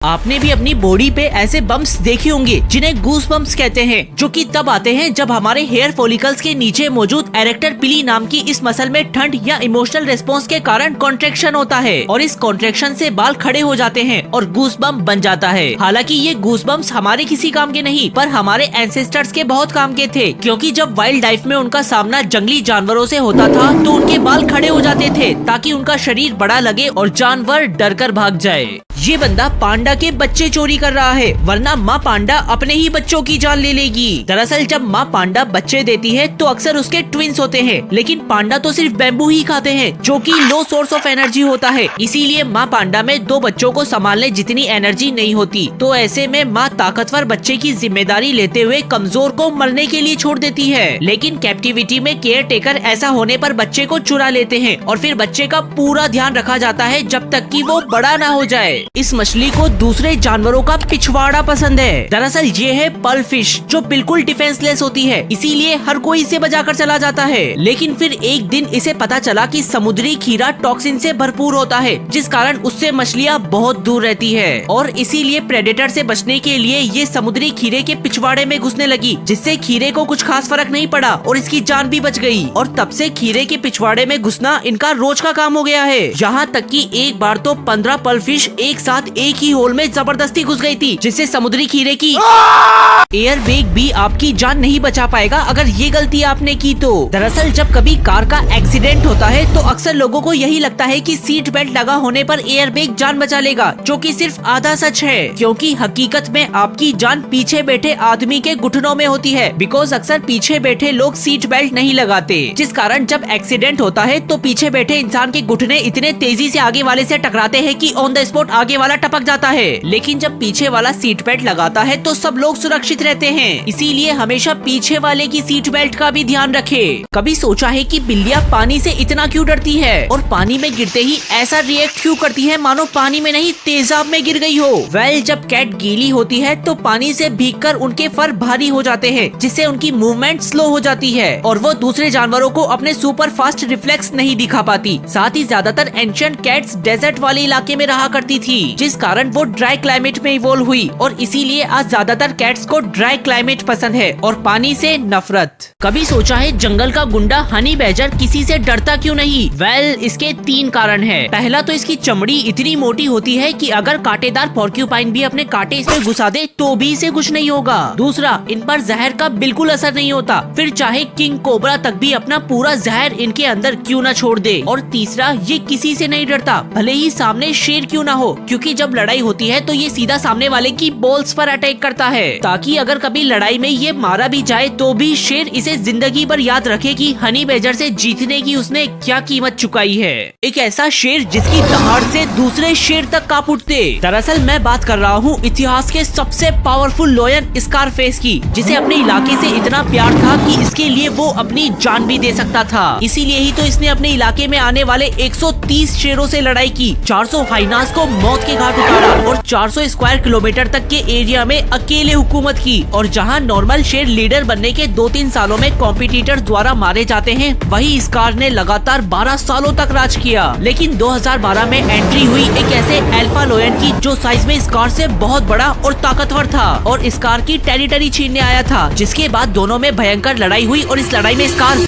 आपने भी अपनी बॉडी पे ऐसे बम्प्स देखे होंगे जिन्हें गूस बम्प्स कहते हैं, जो कि तब आते हैं जब हमारे हेयर फॉलिकल्स के नीचे मौजूद एरेक्टर पिली नाम की इस मसल में ठंड या इमोशनल रिस्पॉन्स के कारण कॉन्ट्रेक्शन होता है और इस कॉन्ट्रेक्शन से बाल खड़े हो जाते हैं और गूस बम्प बन जाता है। हालांकि ये गूस बम्प्स हमारे किसी काम के नहीं, पर हमारे एंसेस्टर्स के बहुत काम के थे, क्योंकि जब वाइल्ड लाइफ में उनका सामना जंगली जानवरों से होता था तो उनके बाल खड़े हो जाते थे ताकि उनका शरीर बड़ा लगे और जानवर डर कर भाग जाए। ये बंदा पांडा के बच्चे चोरी कर रहा है, वरना माँ पांडा अपने ही बच्चों की जान ले लेगी। दरअसल जब माँ पांडा बच्चे देती है तो अक्सर उसके ट्विंस होते हैं, लेकिन पांडा तो सिर्फ बैम्बू ही खाते हैं जो कि लो सोर्स ऑफ एनर्जी होता है। इसीलिए माँ पांडा में दो बच्चों को संभालने जितनी एनर्जी नहीं होती, तो ऐसे में माँ ताकतवर बच्चे की जिम्मेदारी लेते हुए कमजोर को मरने के लिए छोड़ देती है। लेकिन कैप्टिविटी में केयर टेकर ऐसा होने पर बच्चे को चुरा लेते हैं और फिर बच्चे का पूरा ध्यान रखा जाता है जब तक कि वो बड़ा ना हो जाए। इस मछली को दूसरे जानवरों का पिछवाड़ा पसंद है। दरअसल ये है पर्ल फिश, जो बिल्कुल डिफेंसलेस होती है, इसीलिए हर कोई इसे बचाकर चला जाता है। लेकिन फिर एक दिन इसे पता चला कि समुद्री खीरा टॉक्सिन से भरपूर होता है, जिस कारण उससे मछलियाँ बहुत दूर रहती है और इसीलिए प्रेडेटर से बचने के लिए ये समुद्री खीरे के पिछवाड़े में घुसने लगी, जिससे खीरे को कुछ खास फर्क नहीं पड़ा और इसकी जान भी बच गई। और तब से खीरे के पिछवाड़े में घुसना इनका रोज का काम हो गया है। यहाँ तक कि एक बार तो 15 पर्ल फिश एक साथ एक ही होल में जबरदस्ती घुस गई थी, जिससे समुद्री खीरे की एयर बैग भी आपकी जान नहीं बचा पाएगा अगर ये गलती आपने की तो। दरअसल जब कभी कार का एक्सीडेंट होता है तो अक्सर लोगों को यही लगता है कि सीट बेल्ट लगा होने पर एयर बैग जान बचा लेगा, जो कि सिर्फ आधा सच है, क्योंकि हकीकत में आपकी जान पीछे बैठे आदमी के घुटनों में होती है। बिकॉज अक्सर पीछे बैठे लोग सीट बेल्ट नहीं लगाते, जिस कारण जब एक्सीडेंट होता है तो पीछे बैठे इंसान के घुटने इतने तेजी से आगे वाले से टकराते हैं कि ऑन द स्पॉट आगे वाला टपक जाता है। लेकिन जब पीछे वाला सीट बेल्ट लगाता है तो सब लोग सुरक्षित रहते हैं। इसीलिए हमेशा पीछे वाले की सीट बेल्ट का भी ध्यान रखें। कभी सोचा है कि बिल्लियाँ पानी से इतना क्यों डरती है और पानी में गिरते ही ऐसा रिएक्ट क्यों करती है मानो पानी में नहीं तेजाब में गिर गई हो। वेल, जब कैट गीली होती है तो पानी से भीगकर उनके फर भारी हो जाते हैं, जिससे उनकी मूवमेंट स्लो हो जाती है और वो दूसरे जानवरों को अपने सुपर फास्ट रिफ्लेक्स नहीं दिखा पाती। साथ ही ज्यादातर एंशिएंट कैट्स डेजर्ट वाले इलाके में रहा करती थी, जिस कारण वो ड्राई क्लाइमेट में इवॉल्व हुई और इसीलिए आज ज्यादातर कैट्स को ड्राई क्लाइमेट पसंद है और पानी से नफरत। कभी सोचा है जंगल का गुंडा हनी बैजर किसी से डरता क्यों नहीं? वेल, इसके 3 कारण है। पहला तो इसकी चमड़ी इतनी मोटी होती है कि अगर कांटेदार पोर्क्यूपाइन भी अपने कांटे इसमें घुसा दे तो भी इसे कुछ नहीं होगा। दूसरा, इन पर जहर का बिल्कुल असर नहीं होता, फिर चाहे किंग कोबरा तक भी अपना पूरा जहर इनके अंदर क्यों न छोड़ दे। और तीसरा, ये किसी से नहीं डरता, भले ही सामने शेर क्यों ना हो, क्योंकि जब लड़ाई होती है तो ये सीधा सामने वाले की बॉल्स पर अटैक करता है, ताकि अगर कभी लड़ाई में ये मारा भी जाए तो भी शेर इसे जिंदगी भर याद रखे कि हनी बैजर से जीतने की उसने क्या कीमत चुकाई है। एक ऐसा शेर जिसकी दहाड़ से दूसरे शेर तक कांप उठते। दरअसल मैं बात कर रहा हूँ इतिहास के सबसे पावरफुल लॉयन स्कारफेस की, जिसे अपने इलाके से इतना प्यार था कि इसके लिए वो अपनी जान भी दे सकता था। इसीलिए ही तो इसने अपने इलाके में आने वाले 130 शेरों से लड़ाई की, 400 हाइनास को मौत के घाट उतारा और 400 स्क्वायर किलोमीटर तक के एरिया में अकेले हुकूमत की। और जहां नॉर्मल शेर लीडर बनने के 2-3 सालों में कॉम्पिटिटर द्वारा मारे जाते हैं, वही स्कार ने लगातार 12 सालों तक राज किया। लेकिन 2012 में एंट्री हुई एक ऐसे अल्फा लॉयन की जो साइज में स्कार से बहुत बड़ा और ताकतवर था और स्कार की टेरिटरी छीनने आया था, जिसके बाद दोनों में भयंकर लड़ाई हुई और इस लड़ाई में स्कार